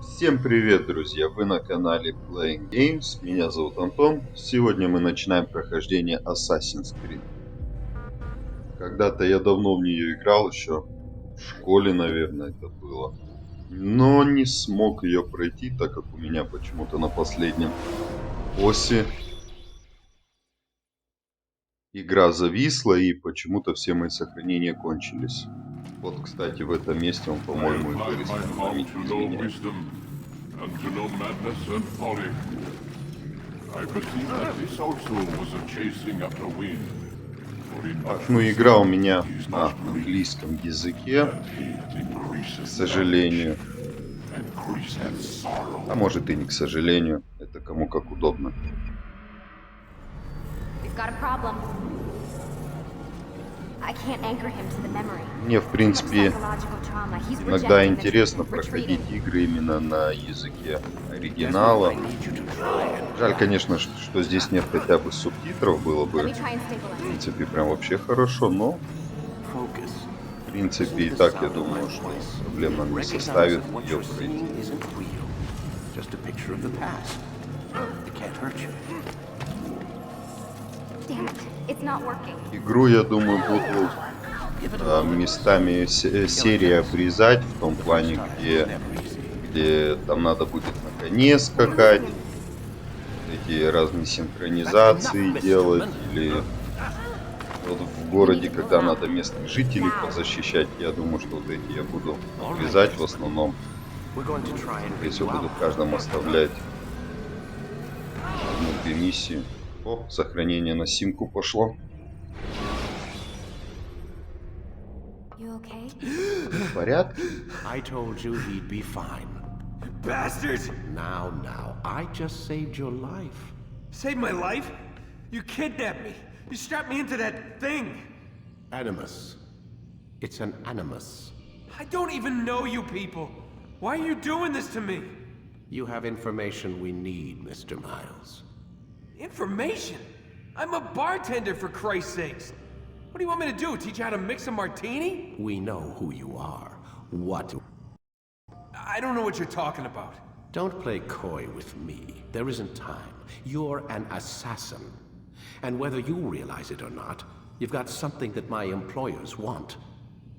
Всем привет, друзья! Вы на канале Playing Games. Меня зовут Антон. Сегодня мы начинаем прохождение Assassin's Creed. Когда-то я давно в нее играл, еще в школе, наверное, это было. Но не смог ее пройти, так как у меня почему-то на последнем боссе игра зависла и почему-то все мои сохранения кончились. Вот, кстати, в этом месте он, по-моему, и вырез на память изменяет. Так, ну игра у меня на английском языке, к сожалению. А может и не к сожалению, это кому как удобно. Мне, в принципе, иногда интересно проходить игры именно на языке оригинала. Жаль, конечно, что здесь нет хотя бы субтитров, было бы, в принципе, прям вообще хорошо, но, в принципе, и так, я думаю, что проблема не составит ее пройти. Игру, я думаю, буду местами серия обрезать, в том плане, где там надо будет на коне скакать, эти разные синхронизации делать, или вот в городе, когда надо местных жителей позащищать, я думаю, что вот эти я буду обрезать в основном. Если буду в каждом оставлять одну-две миссии. О, сохранение на симку пошло. В порядке? I told you he'd be fine. Bastard! Now, I just saved your life. Saved my life? You kidnapped me. You strapped me into that thing. Animus. It's an animus. I don't even know you people. Why are you doing this to me? You have information we need, Mr. Miles. Information? I'm a bartender, for Christ's sakes. What do you want me to do? Teach you how to mix a martini? We know who you are. What? I don't know what you're talking about. Don't play coy with me. There isn't time. You're an assassin. And whether you realize it or not, you've got something that my employers want.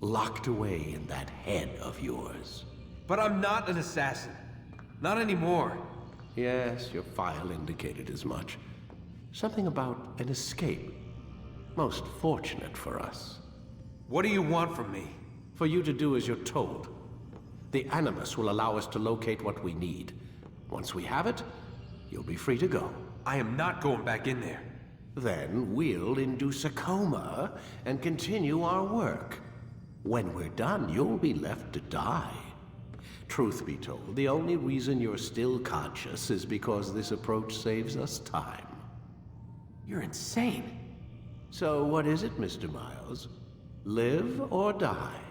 Locked away in that head of yours. But I'm not an assassin. Not anymore. Yes, your file indicated as much. Something about an escape. Most fortunate for us. What do you want from me? For you to do as you're told. The Animus will allow us to locate what we need. Once we have it, you'll be free to go. I am not going back in there. Then we'll induce a coma and continue our work. When we're done, you'll be left to die. Truth be told, the only reason you're still conscious is because this approach saves us time. You're insane. So what is it, Mr. Miles? Live or die?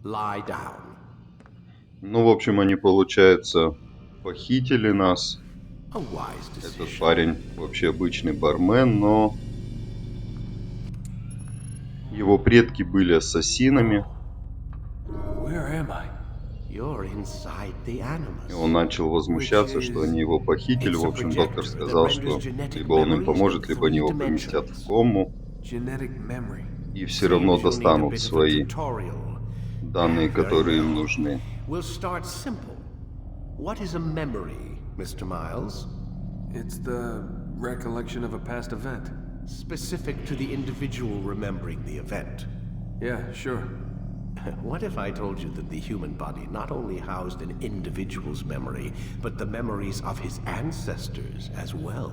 Lie down. Ну, в общем, они, получается, похитили нас. A wise decision. Этот парень вообще обычный бармен, но его предки были ассасинами. И он начал возмущаться, что они его похитили. В общем, доктор сказал, что либо он им поможет, либо они его поместят в кому. И все равно достанут свои данные, которые им нужны. What is a memory, Mr. Miles? It's the recollection of a past event. Specific to the individual remembering the event. Yeah, sure. What if I told you that the human body not only housed an individual's memory, but the memories of his ancestors as well?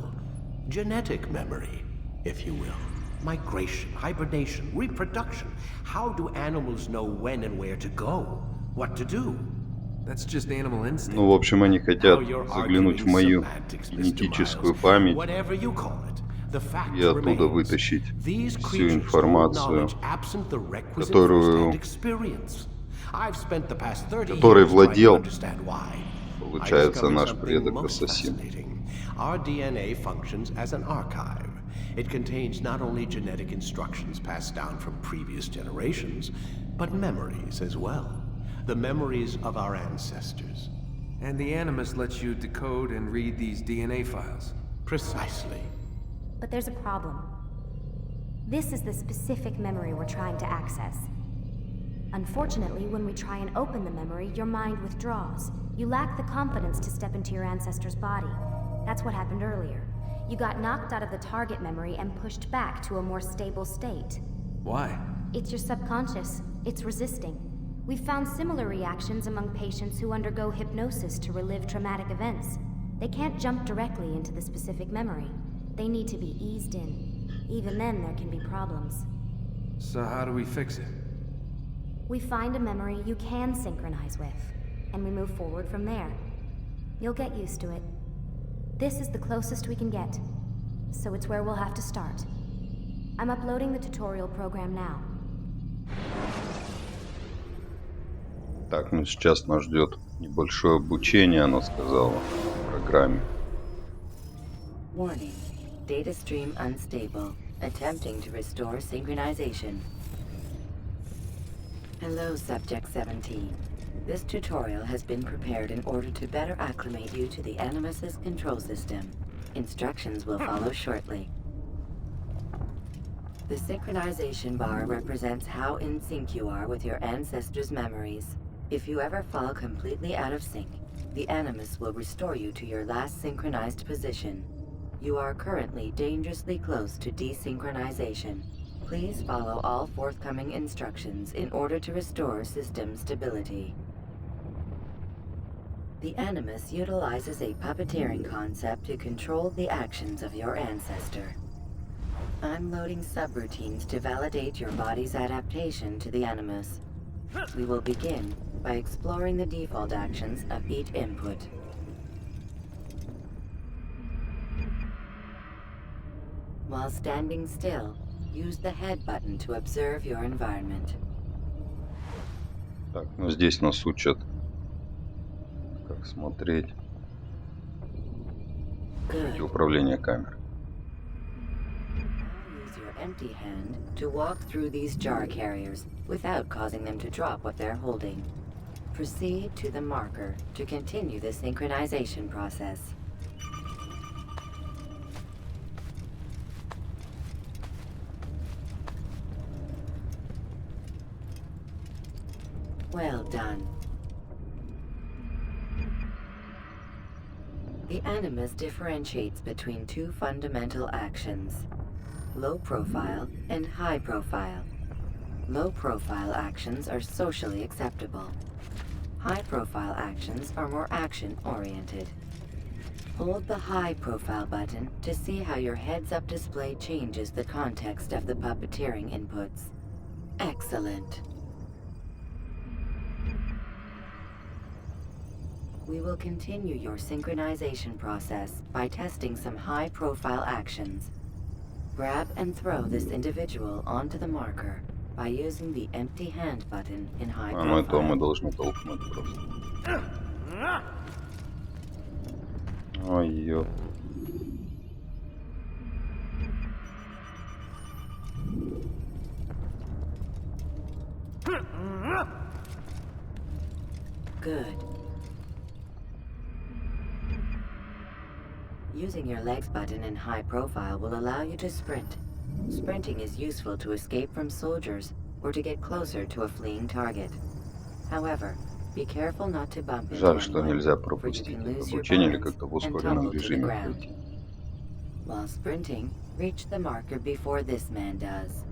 Genetic memory, if you will. Migration, hibernation, reproduction. How do animals know when and where to go? What to do? That's just animal instinct. Ну, в общем, они хотят заглянуть в мою генетическую память и оттуда вытащить всю информацию, которой владел, получается, наш предок-ассасин. Our DNA functions as an archive, It contains not only genetic instructions passed down from previous generations, but memories as well. The memories of our ancestors. And the Animus lets you decode and read these DNA files. Precisely. But there's a problem. This is the specific memory we're trying to access. Unfortunately, when we try and open the memory, your mind withdraws. You lack the confidence to step into your ancestor's body. That's what happened earlier. You got knocked out of the target memory and pushed back to a more stable state. Why? It's your subconscious. It's resisting. We've found similar reactions among patients who undergo hypnosis to relive traumatic events. They can't jump directly into the specific memory. They need to be eased in. Even then, there can be problems. So how do we fix it? We find a memory you can synchronize with, and we move forward from there. You'll get used to it. This is the closest we can get, so it's where we'll have to start. I'm uploading the tutorial program now. Так, ну сейчас нас ждет небольшое обучение, она сказала, в программе. Warning. Data stream unstable. Attempting to restore synchronization. Hello, Subject 17. This tutorial has been prepared in order to better acclimate you to the Animus's control system. Instructions will follow shortly. The synchronization bar represents how in sync you are with your ancestors' memories. If you ever fall completely out of sync, the Animus will restore you to your last synchronized position. You are currently dangerously close to desynchronization. Please follow all forthcoming instructions in order to restore system stability. The Animus utilizes a puppeteering concept to control the actions of your ancestor. I'm loading subroutines to validate your body's adaptation to the Animus. We will begin by exploring the default actions of each input. While standing still, use the head button to observe your environment. Так, ну здесь нас учат, как смотреть Good. управление камерой. Use your empty hand to walk through these jar carriers without causing them to drop what they're holding. Proceed to the marker to continue the synchronization process. Well done. The Animus differentiates between two fundamental actions: low profile and high profile. Low profile actions are socially acceptable. High profile actions are more action oriented. Hold the high profile button to see how your heads-up display changes the context of the puppeteering inputs. Excellent. We will continue your synchronization process by testing some high-profile actions. Grab and throw this individual onto the marker by using the empty hand button in high А, ну это мы profile. должны толкнуть просто. Ой, ё. Good. Using your legs button in high profile will allow you to sprint. Sprinting is useful to escape from soldiers or to get closer to a fleeing target. However, be careful not to bump into Жаль, что anyone, нельзя for you пропустить can lose your обучение или balance как-то в and ускоренном tumble to the режиме ground. пройти. While sprinting, reach the marker before this man does.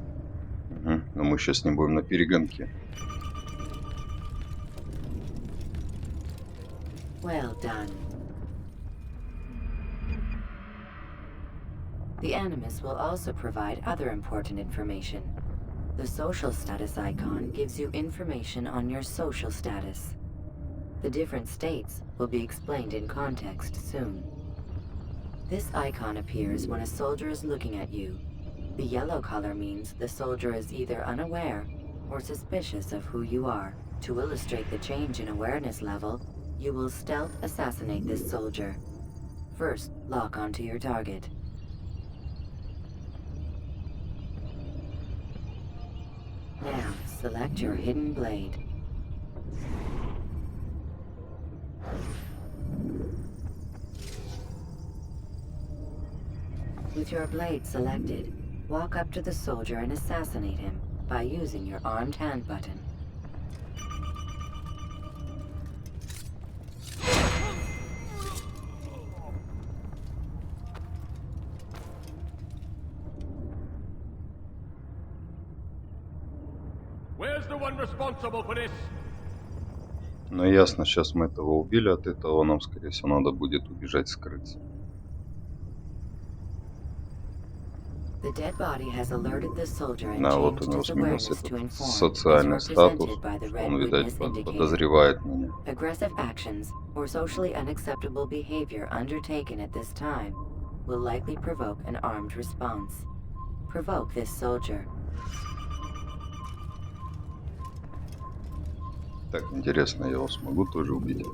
Угу. Но мы сейчас не будем на перегонке. Well done. The Animus will also provide other important information. The social status icon gives you information on your social status. The different states will be explained in context soon. This icon appears when a soldier is looking at you. The yellow color means the soldier is either unaware or suspicious of who you are. To illustrate the change in awareness level, you will stealth assassinate this soldier. First, lock onto your target. Select your hidden blade. With your blade selected, walk up to the soldier and assassinate him by using your armed hand button. Where's the one responsible for this? Ну ясно, сейчас мы этого убили, от этого нам, скорее всего, надо будет убежать, скрыться. The dead body has alerted the soldier and Да, вот у changed него his сменился awareness to этот inform, as социальный статус, represented by the что red он, видать, witness indicator. подозревает меня. Aggressive actions or socially unacceptable behavior undertaken at this time will likely provoke an armed response. Provoke this soldier. Так, интересно, я его смогу тоже убить?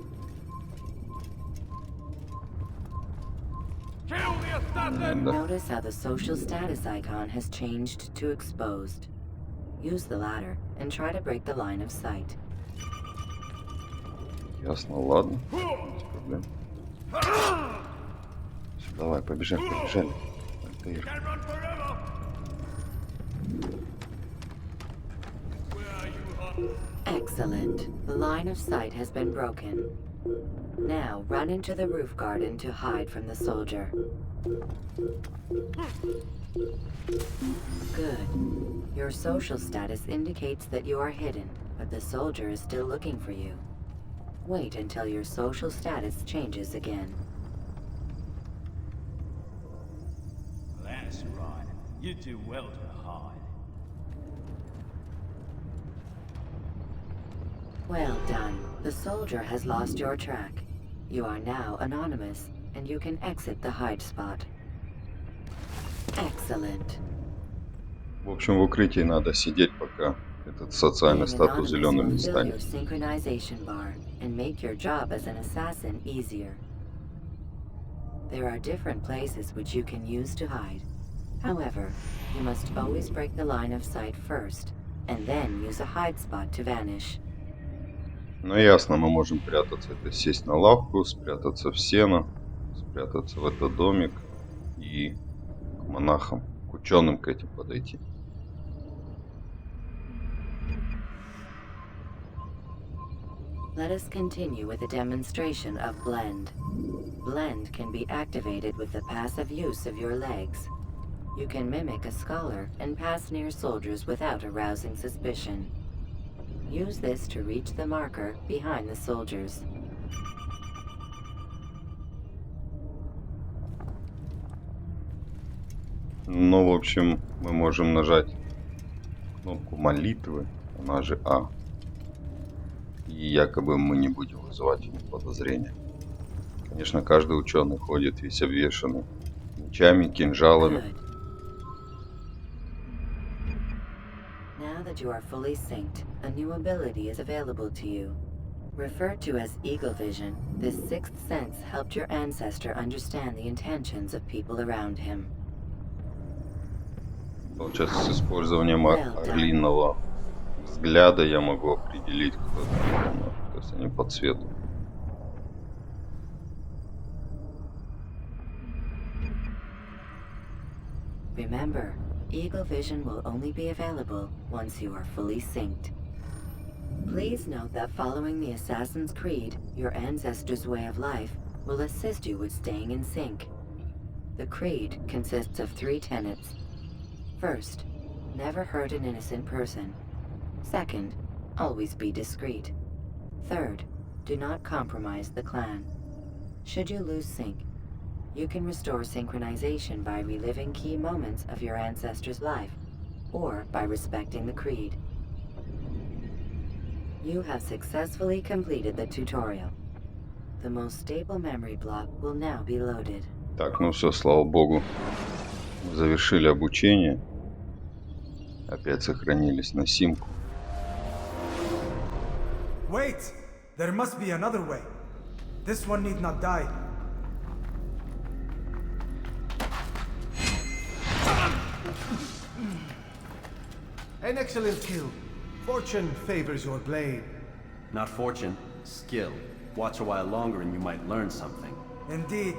Kill the assassin! Да. Notice how the social status icon has changed to exposed. Use the ladder and try to break the line of sight. Ясно, ладно. Без проблем. Всё, давай, побежали, побежали. Альтаир. Can run forever! Where are you, Hunt? Excellent. The line of sight has been broken. Now run into the roof garden to hide from the soldier. Good. Your social status indicates that you are hidden, but the soldier is still looking for you. Wait until your social status changes again. That's right. You do well to hide. Well done. The soldier has lost your track. You are now anonymous, and you can exit the hide spot. Excellent. В общем, в укрытии надо сидеть, пока этот социальный Being статус anonymous зеленым will не fill станет. your synchronization bar and make your job as an assassin easier. There are different places which you can use to hide. However, you must always break the line of sight first, and then use a hide spot to vanish. Ну ясно, мы можем прятаться. Это сесть на лавку, спрятаться в сено, спрятаться в этот домик и к монахам, к ученым к этим подойти. Let us continue with a demonstration of Blend. Blend can be activated with the passive use of your legs. You can mimic a scholar and pass near soldiers without arousing suspicion. Use this to reach the marker behind the soldiers. Ну, в общем, мы можем нажать кнопку молитвы, она же А. И якобы мы не будем вызывать у них подозрения. Конечно, каждый ученый ходит весь обвешанный мечами, кинжалами. Good. Now that you are fully synced, a new ability is available to you. Referred to as Eagle Vision, this sixth sense helped your ancestor understand the intentions of people around him. Получается, с использованием орлиного взгляда я могу определить, кто это. То есть они по цвету. Remember, Eagle Vision will only be available once you are fully synced. Please note that following the Assassin's Creed, your ancestors' way of life, will assist you with staying in sync. The Creed consists of 3 tenets. First, never hurt an innocent person. Second, always be discreet. Third, do not compromise the clan. Should you lose sync, you can restore synchronization by reliving key moments of your ancestor's life, or by respecting the creed. You have successfully completed the tutorial. The most stable memory block will now be loaded. Так, ну все, слава богу. Мы завершили обучение. Опять сохранились на симку. Wait! There must be another way. This one need not die. An excellent kill. Fortune favors your blade. Not fortune, skill. Watch a while longer and you might learn something. Indeed.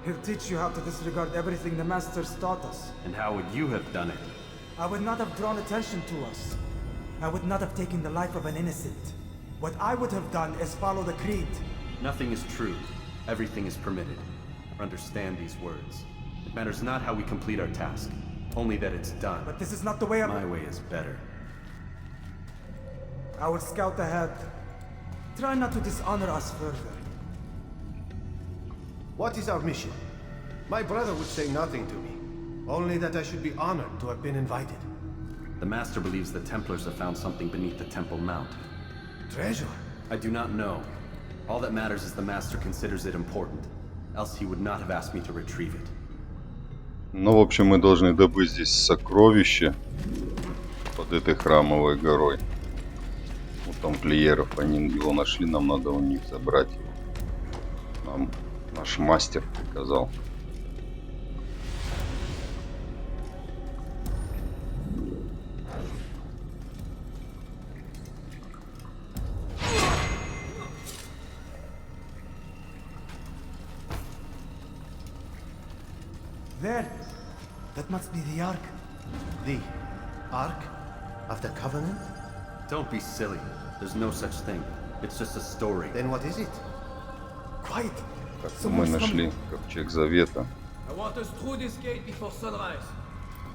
He'll teach you how to disregard everything the Masters taught us. And how would you have done it? I would not have drawn attention to us. I would not have taken the life of an innocent. What I would have done is follow the creed. Nothing is true. Everything is permitted. Understand these words. It matters not how we complete our task, only that it's done. But this is not the way I... My way is better. I will scout ahead. Try not to dishonor us further. What is our mission? My brother would say nothing to me. Only that I should be honored to have been invited. The Master believes the Templars have found something beneath the Temple Mount. Treasure? I do not know. All that matters is the Master considers it important. Else he would not have asked me to retrieve it. Ну, в общем, мы должны добыть здесь сокровища под этой храмовой горой. У тамплиеров они его нашли, нам надо у них забрать его. Нам наш мастер приказал. There. That must be the Ark. The Ark of the Covenant? Don't be silly. There's no such thing. It's just a story. Then what is it? Quiet. Так, мы нашли ковчег завета. I want us through this gate before sunrise.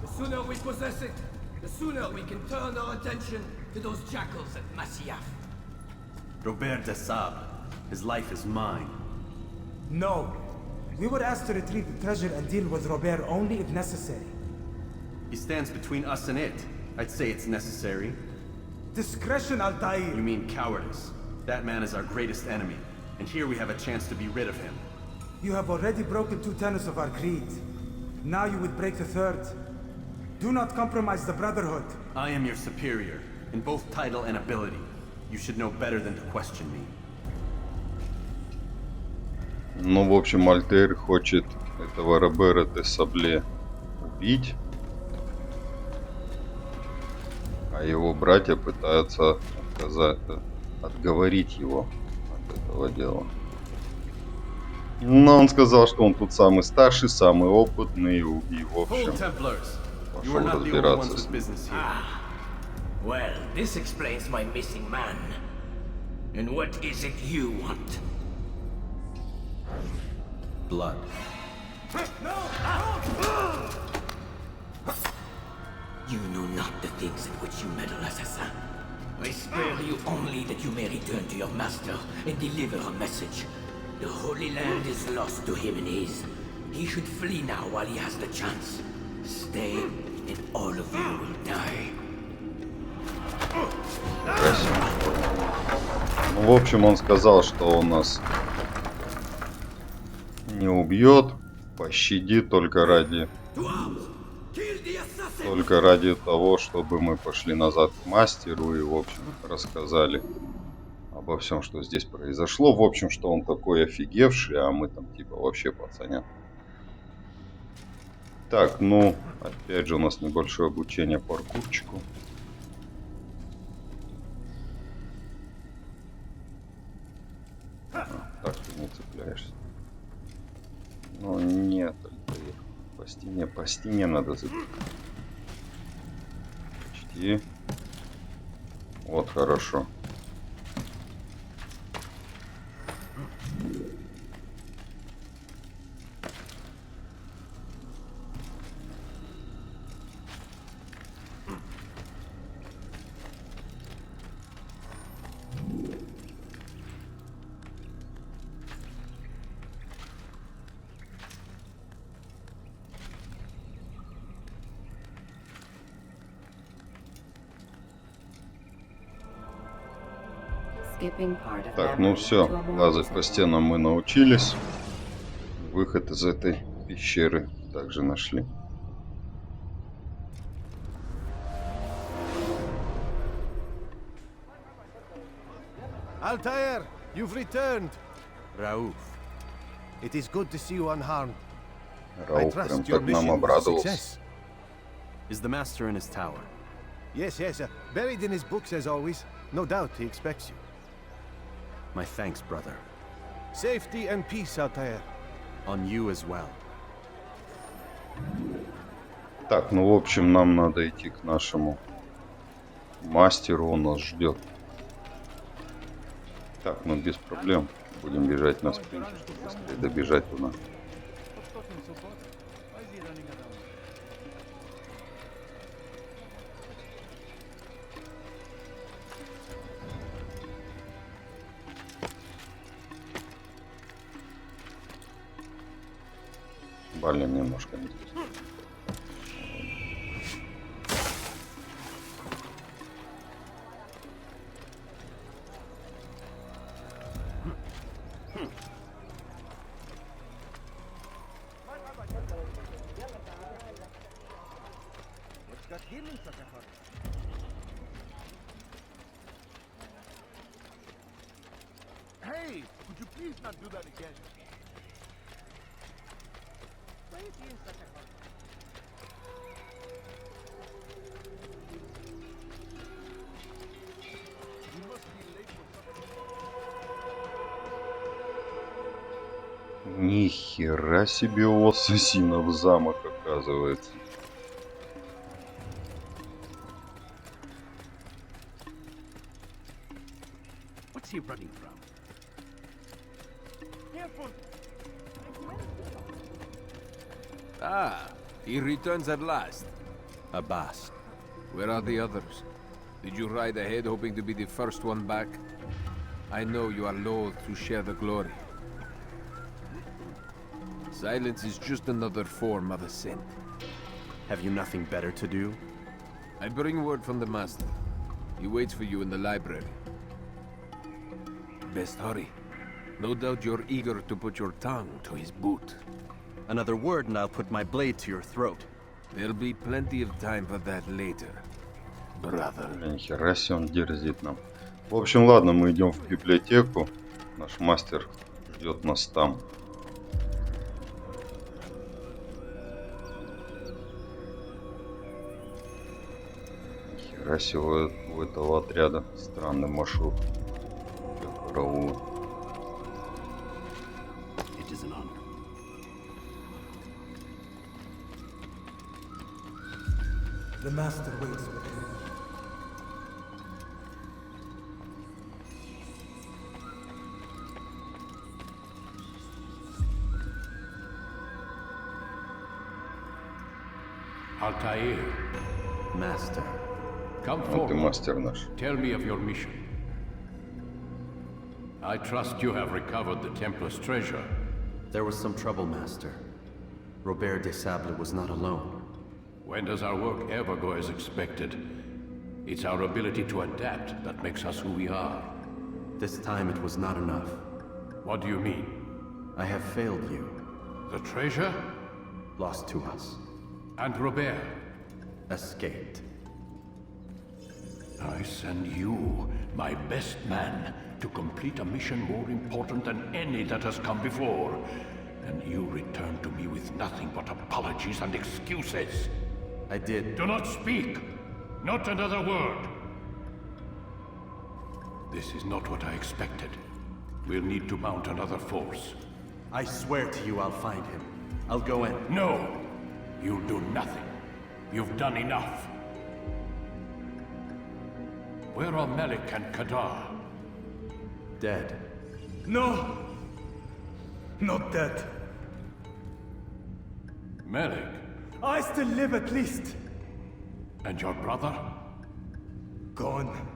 The sooner we possess it, the sooner we can turn our attention to those jackals at Masyaf. Robert de Sable. His life is mine. No. We were asked to retrieve the treasure and deal with Robert only if necessary. He stands between us and it. I'd say it's necessary. Discretion, Altair. You mean cowardice. That man is our greatest enemy, and here we have a chance to be rid of him. You have already broken 2 tenets of our creed. Now you would break the 3rd. Do not compromise the Brotherhood. I am your superior, in both title and ability. You should know better than to question me. Ну, в общем, Альтаир хочет этого Робера де Сабле убить, а его братья пытаются отговорить его от этого дела. Но он сказал, что он тут самый старший, самый опытный, и в общем, пошел разбираться с ним. Well, this explains my missing man. And what is it you want? Blood. You know not the things in which you meddle, assassin. I spare you only that you may return to your master and deliver a message. The Holy Land is lost to him and his. He should flee now while he has the chance. Stay, and all of you will die. Ну, в общем, он сказал, что он нас не убьет, пощадит только ради того, чтобы мы пошли назад к мастеру и, в общем, рассказали обо всем, что здесь произошло. В общем, что он такой офигевший, а мы там типа вообще пацанят. Так, ну, опять же у нас небольшое обучение паркурчику. Так ты не цепляешься. Ну нет, по стене надо зацепить. Почти. Вот хорошо. Так, ну все, лазать по стенам мы научились. Выход из этой пещеры также нашли. Altair, you've returned. Raouf, it is good to see you unharmed. Рауф прям так нам обрадовался. Is the master in his tower? Yes, buried in his books as always. No doubt he expects you. My thanks, brother. Safety and peace, Altair. On you as well. Так, ну в общем, нам надо идти к нашему мастеру, он нас ждет. Так, ну без проблем. Будем бежать на спринте, чтобы быстрее добежать туда. Блин, немножко не здесь. Hey, could you please not do that again? Why is he in such a hurry? You must be late for something. Нихера себе у ассасинов замок, оказывается. What's he running from? Ah, he returns at last. Abbas. Where are the others? Did you ride ahead hoping to be the first one back? I know you are loath to share the glory. Silence is just another form of assent. Have you nothing better to do? I bring word from the master. He waits for you in the library. Best hurry. No doubt you're eager to put your tongue to his boot. Another word and I'll put my blade to your throat. There'll be plenty of time for that later, brother. Нихера себе он дерзит нам. В общем, ладно, мы идем в библиотеку. Наш мастер ждет нас там. Нихера себе у этого отряда странный маршрут. Караула. It is an honor. The master waits with him. Altair, Master. come Вот и forward. мастер наш. Tell me of your mission. I trust you have recovered the Templar's treasure. There was some trouble, Master. Robert de Sable was not alone. When does our work ever go as expected? It's our ability to adapt that makes us who we are. This time it was not enough. What do you mean? I have failed you. The treasure? Lost to us. And Robert? Escaped. I send you, my best man, to complete a mission more important than any that has come before. And you return to me with nothing but apologies and excuses. I did. Do not speak! Not another word! This is not what I expected. We'll need to mount another force. I swear to you I'll find him. I'll go in. No! You'll do nothing. You've done enough. Where are Melik and Kadar? Dead. No! Not dead. Melik? I still live at least. And your brother? Gone.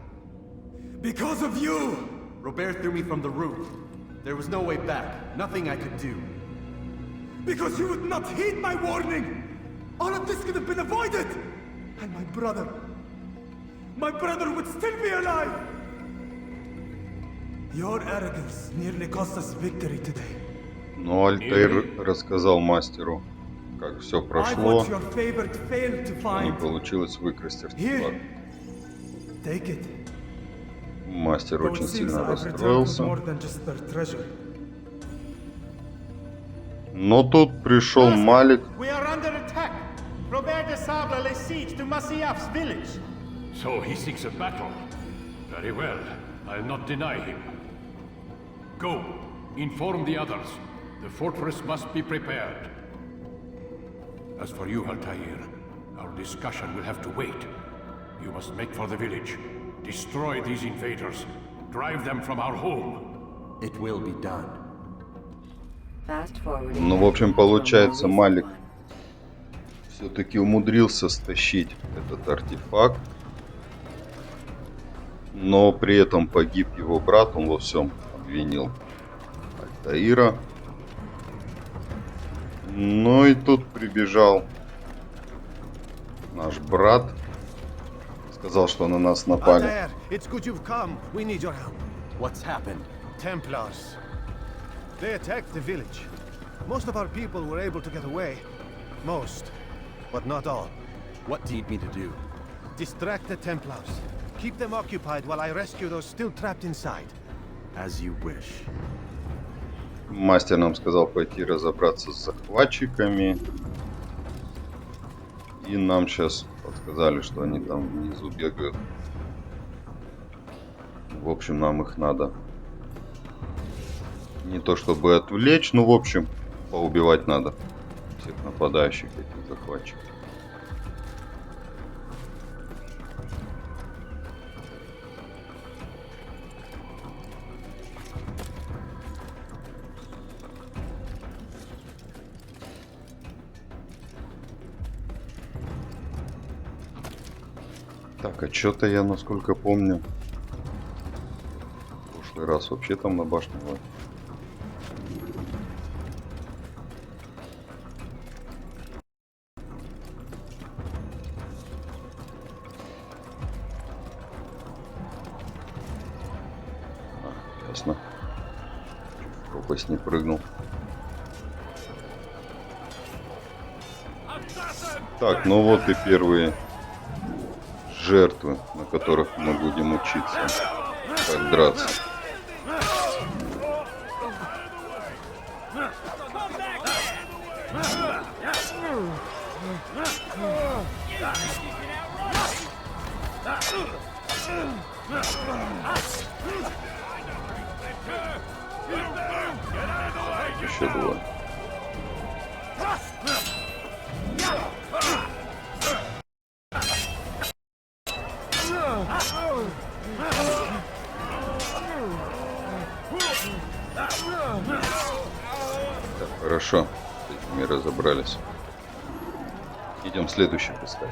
Because of you! Robert threw me from the roof. There was no way back. Nothing I could do. Because you would not heed my warning! All of this could have been avoided! And my brother would still be alive! Your arrogance nearly cost us victory today. Но Альтаир рассказал мастеру, как все I прошло, watched your favorite fail to не find. получилось выкрасть артефакт. Here, take it. Мастер Though it очень seems сильно I've returned with расстроился. more than just their treasure. Но тут пришел Малик. We are under attack. Robert de Sable lays siege to Masyaf's village. So he seeks a battle. Very well. I'll not deny him. Go. Inform the others. The fortress must be prepared. As for you, Altair, our discussion will have to wait. You must make for the village. Destroy these invaders. Drive them from our home. It will be done. Ну, в общем, получается, Малик все-таки умудрился стащить этот артефакт, но при этом погиб его брат, он во всем обвинил Альтаира. Ну и тут прибежал наш брат, сказал, что на нас напали. Altair, it's good you've come. We need your help. What's happened? Templars. They attacked the village. Most of our people were able to get away. Most, but not all. What do you need me to do? Distract the Templars. Keep them occupied while I rescue those still trapped inside. As you wish. Мастер нам сказал пойти разобраться с захватчиками. И нам сейчас подсказали, что они там внизу бегают. В общем, нам их надо не то чтобы отвлечь, но в общем поубивать надо всех нападающих, этих захватчиков. Так, а что-то я, насколько помню, в прошлый раз вообще там на башне была. Ясно. В пропасть не прыгнул. Так, ну вот и первые жертвы, на которых мы будем учиться, как драться. Еще двое. Так, хорошо, с этими разобрались. Идем следующих искать.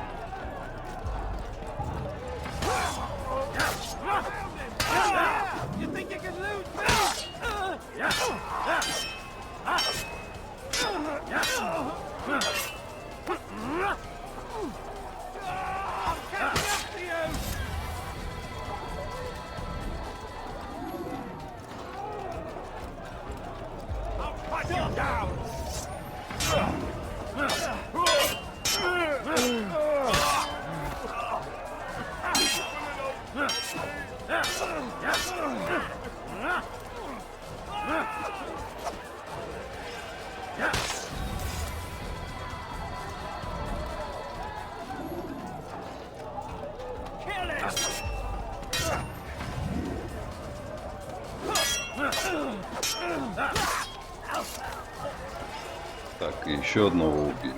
Так, и еще одного убили.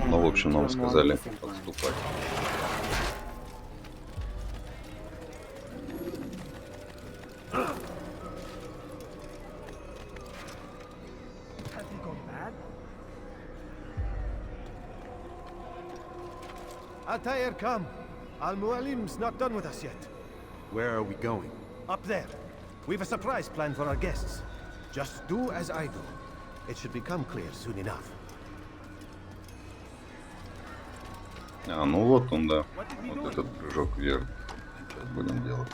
Ну, в общем, нам сказали отступать. Altair, come. Al-Mualim's not done with us yet. Where are we going? Up there. We've a surprise plan for our guests. Just do as I do. It should become clear soon enough. А, ну вот он, да. Вот этот прыжок вверх. Сейчас будем делать.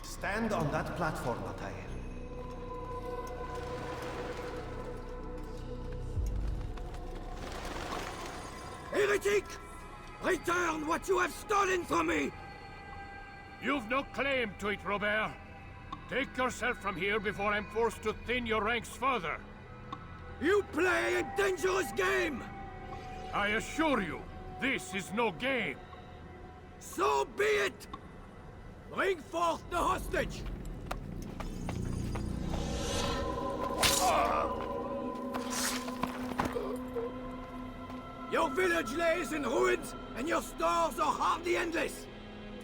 Stand on that platform, Altair. Heretic! Return what you have stolen from me! You've no claim to it, Robert. Take yourself from here before I'm forced to thin your ranks further. You play a dangerous game! I assure you, this is no game. So be it! Bring forth the hostage! Your village lays in ruins, and your stores are hardly endless.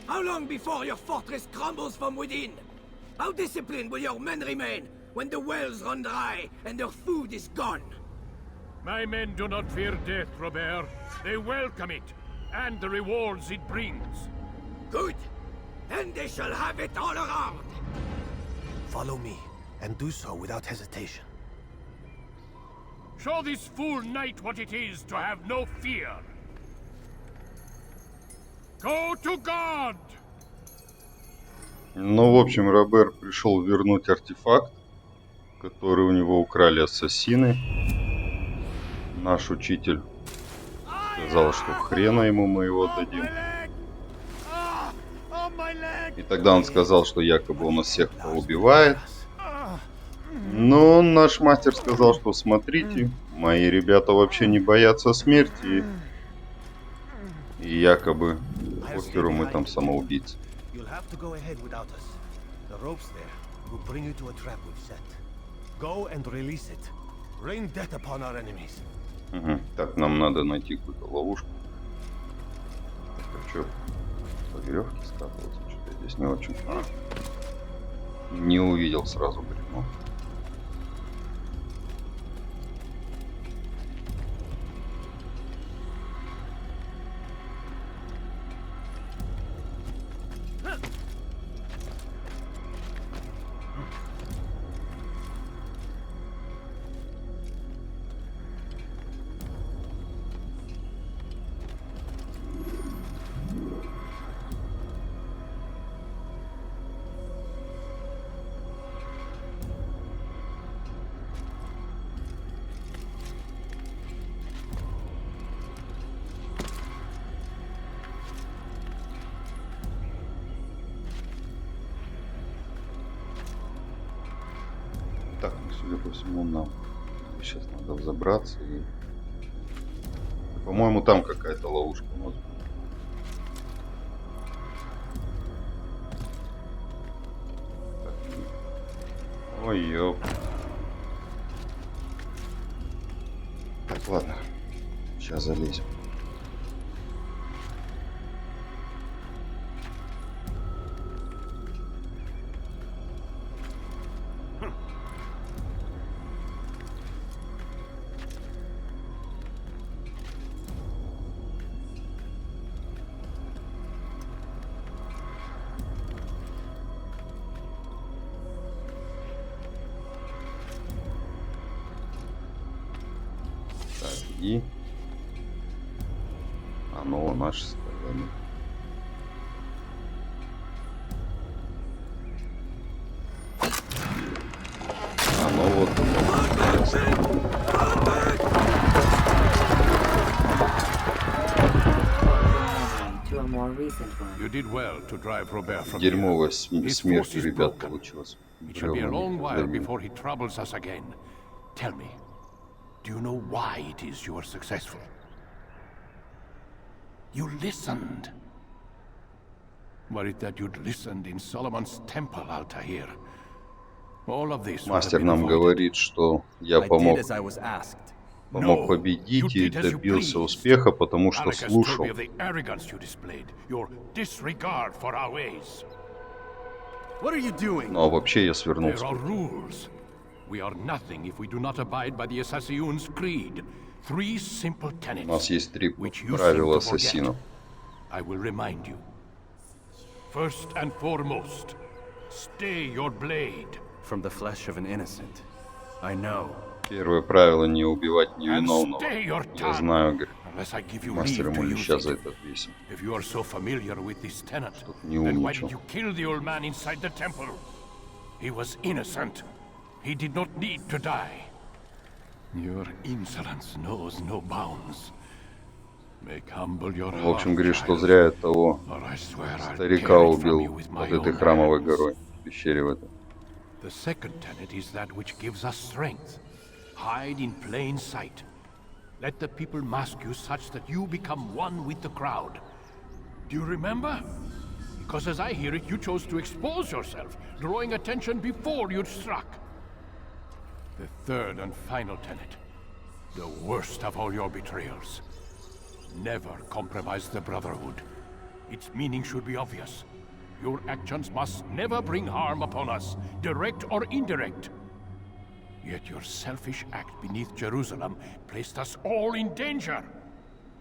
How long before your fortress crumbles from within? How disciplined will your men remain when the wells run dry and their food is gone? My men do not fear death, Robert. They welcome it, and the rewards it brings. Good. Then they shall have it all around. Follow me, and do so without hesitation. Show this fool knight what it is to have no fear. Go to God! Ну, в общем, Робер пришел вернуть артефакт, который у него украли ассасины. Наш учитель сказал, что хрена ему мы его дадим. И тогда он сказал, что якобы он нас всех поубивает. Но наш мастер сказал, что смотрите, мои ребята вообще не боятся смерти. И якобы покеру мы там самоубийцы. Угу. Так, нам надо найти какую-то ловушку. Так, а что? По веревке скатываться? Что-то я здесь не очень. Не увидел сразу, блин. Так, судя по всему, нам сейчас надо взобраться и... По-моему, там какая-то ловушка у нас. Ой, ёп. Так, ладно. Сейчас залезем. И оно наше состояние. Оно вот дерьмовая смерть у ребят получилась. Do you know why it is you are successful? You listened. Were it that you'd listened in Solomon's temple, Altair? All of this. Мастер нам говорит, что я помог победить и добился успеха, потому что слушал. Но вообще я свернул с пути. We are nothing if we do not abide by the Assassin's creed. Three simple tenets. У нас есть три правила ассасинов. I will remind you. First and foremost, stay your blade from the flesh of an innocent. I know. Первое правило — не убивать невиновного. Я знаю, говорит. Мастер ему леща за это отвесим. Чтоб не умничал. He was innocent. He did not need to die. Your insolence knows no bounds. В общем, говорит, что зря я того старика убил под этой храмовой горой в пещере в этой. The second tenet is that which gives us strength. Hide in plain sight. Let the people mask you such that you become one with the crowd. Do you remember? Because as I hear it, you chose to expose yourself, drawing attention before you'd struck. The third and final tenet. The worst of all your betrayals. Never compromise the Brotherhood. Its meaning should be obvious. Your actions must never bring harm upon us, direct or indirect. Yet your selfish act beneath Jerusalem placed us all in danger.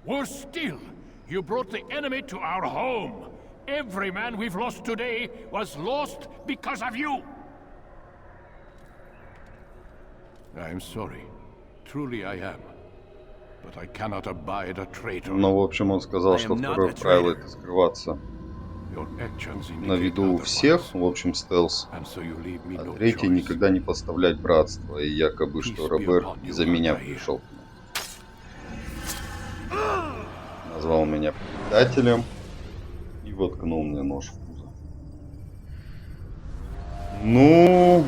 Worse still, you brought the enemy to our home. Every man we've lost today was lost because of you. I'm sorry. Truly I am. But I cannot abide a traitor. Ну, в общем, он сказал, что второе правило — это скрываться на виду у всех, в общем, стелс. А третье — никогда не подставлять братство. И якобы, что Робер из-за меня пришел. Назвал меня предателем и воткнул мне нож в пузо. Ну...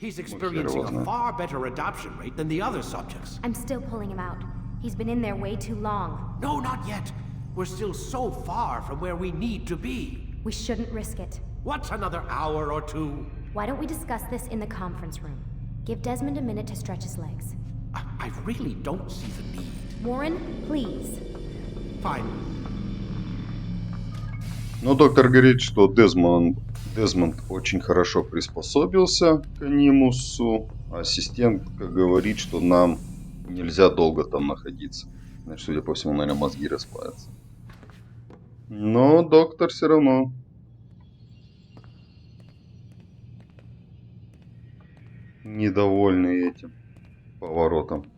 He's experiencing a far better adoption rate than the other subjects. I'm still pulling him out. He's been in there way too long. No, not yet. We're still so far from where we need to be. We shouldn't risk it. What's another hour or two? Why don't we discuss this in the conference room? Give Desmond a minute to stretch his legs. I really don't see the need. Warren, please. Fine. Но доктор говорит, что Дезмонд очень хорошо приспособился к Анимусу. Ассистентка говорит, что нам нельзя долго там находиться. Значит, судя по всему, наверное, мозги расплавятся. Но доктор все равно недовольный этим поворотом.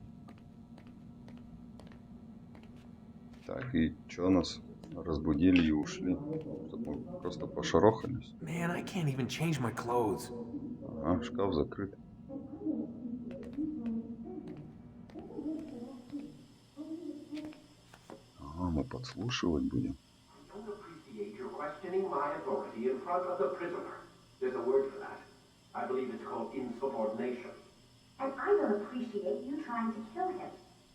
Так, и что нас разбудили и ушли? Мы просто пошарохались. Ага, шкаф закрыт. Ага, мы подслушивать будем. I believe it's called insubordination. And I don't appreciate you trying to kill him.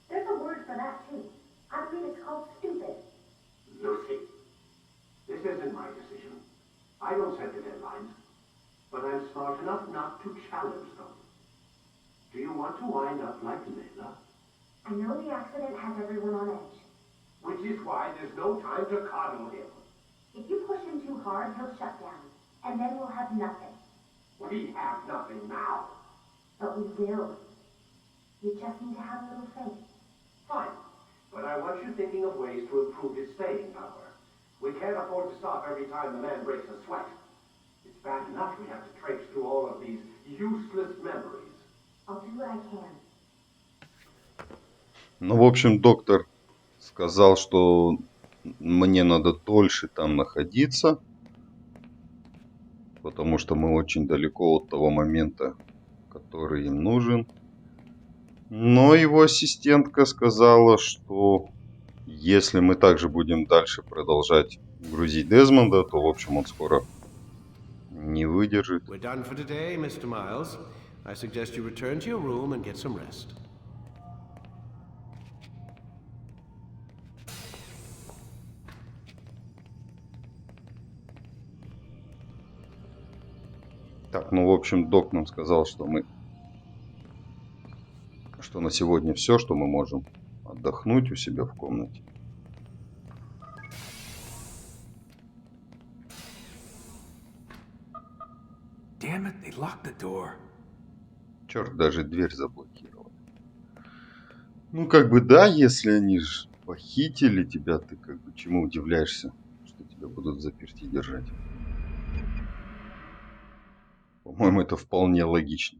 There's a word for that too. I believe it's called stupid. Lucy, this isn't my decision. I don't set the deadlines. But I'm smart enough not to challenge them. Do you want to wind up like Layla? I know the accident has everyone on edge. Which is why there's no time to coddle him. If you push him too hard, he'll shut down. And then we'll have nothing. We have nothing now. But we will. You just need to have a little faith. Fine. But I want you thinking of ways to improve his staying power. We can't afford to stop every time the man breaks a sweat. It's bad enough we have to traipse through all of these useless memories. I'll do what I can. Ну, в общем, доктор сказал, что мне надо дольше там находиться. Потому что мы очень далеко от того момента, который им нужен. Но его ассистентка сказала, что если мы также будем дальше продолжать грузить Дезмонда, то, в общем, он скоро не выдержит. We're done for today, Mr. Miles. I suggest you return to your room and get some rest. Так, ну, в общем, док нам сказал, что на сегодня все, что мы можем отдохнуть у себя в комнате. Damn it, they locked the door. Черт, даже дверь заблокировали. Ну, как бы да, если они ж похитили тебя, ты как бы чему удивляешься, что тебя будут заперти держать? По-моему, это вполне логично.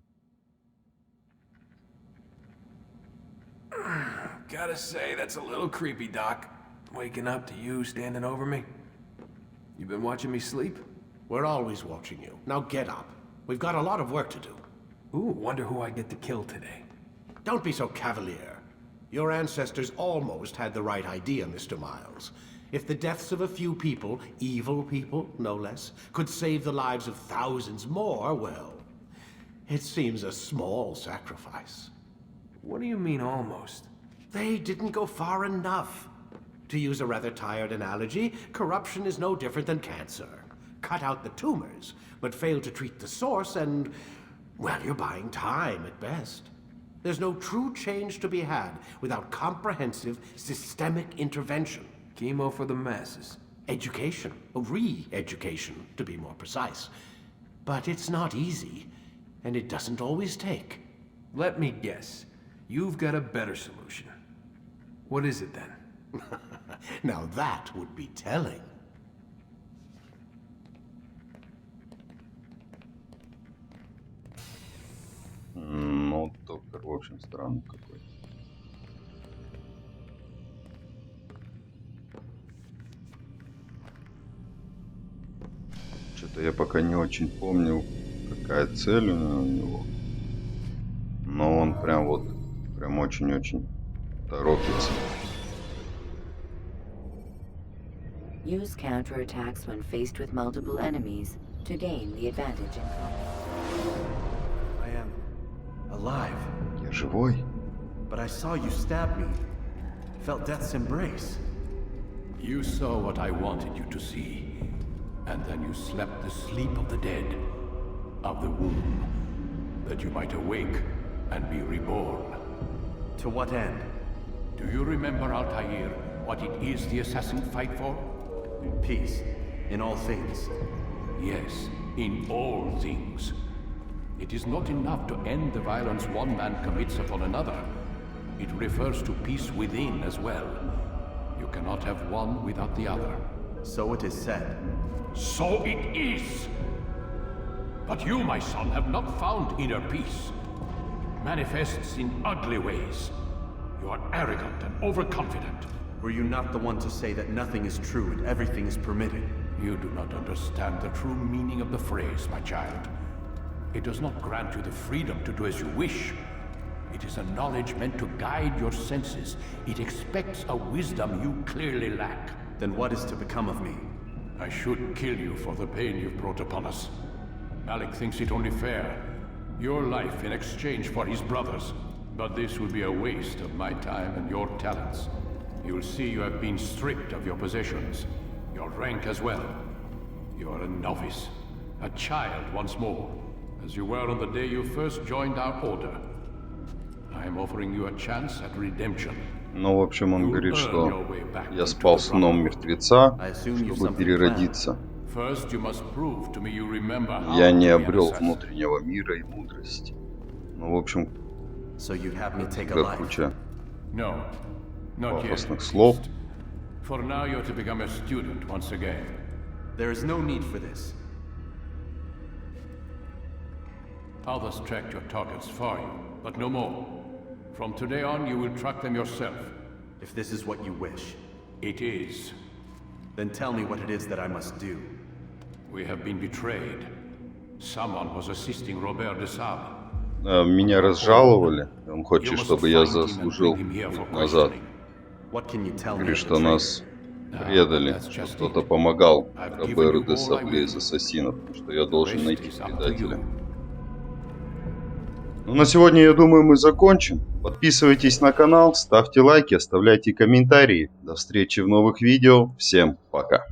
Gotta say, that's a little creepy, Doc. Waking up to you standing over me. You been watching me sleep? We're always watching you. Now get up. We've got a lot of work to do. Ooh, wonder who I get to kill today. Don't be so cavalier. Your ancestors almost had the right idea, Mr. Miles. If the deaths of a few people, evil people, no less, could save the lives of thousands more, well, it seems a small sacrifice. What do you mean, almost? They didn't go far enough. To use a rather tired analogy, corruption is no different than cancer. Cut out the tumors, but fail to treat the source and, well, you're buying time at best. There's no true change to be had without comprehensive, systemic intervention. Chemo for the masses. Education, re-education, to be more precise. But it's not easy, and it doesn't always take. Let me guess. You've got a better solution. What is it then? Now that would be telling. Ну, доктор, в общем, странный какой-то. Что-то я пока не очень помню, какая цель у него. Но он прям вот, прям очень-очень торопится. Use counterattacks when faced with multiple enemies to gain the advantage in combat. I am alive. Я живой. But I saw you stab me. Felt death's embrace. You saw what I wanted you to see, and then you slept the sleep of the dead, of the womb, that you might awake and be reborn. To what end? Do you remember, Altair, what it is the assassins fight for? Peace. In all things. Yes, in all things. It is not enough to end the violence one man commits upon another. It refers to peace within as well. You cannot have one without the other. So it is said. So it is! But you, my son, have not found inner peace. It manifests in ugly ways. You are arrogant and overconfident. Were you not the one to say that nothing is true and everything is permitted? You do not understand the true meaning of the phrase, my child. It does not grant you the freedom to do as you wish. It is a knowledge meant to guide your senses. It expects a wisdom you clearly lack. Then what is to become of me? I should kill you for the pain you've brought upon us. Malik thinks it only fair. Your life in exchange for his brother's. But this would be a waste of my time and your talents. You'll see you have been stripped of your possessions. Your rank as well. You are a novice. A child once more. As you were on the day you first joined our order. I am offering you a chance at redemption. Ну, в общем, он говорит, что я спал сном мертвеца, чтобы переродиться. Я не обрел внутреннего мира и мудрости. Ну, в общем, как куча пафосных слов. Others tracked your targets for you, but no more. From today on, you will track them yourself. If this is what you wish. It is. Then tell me what it is that I must do. We have been betrayed. Someone was assisting Robert de Sable. Меня разжаловали. Он хочет, чтобы я заслужил путь назад. Говорит, что нас предали, что кто-то помогал Роберу де Сабле из ассасинов, что я должен найти предателя. Ну, на сегодня, я думаю, мы закончим. Подписывайтесь на канал, ставьте лайки, оставляйте комментарии. До встречи в новых видео. Всем пока.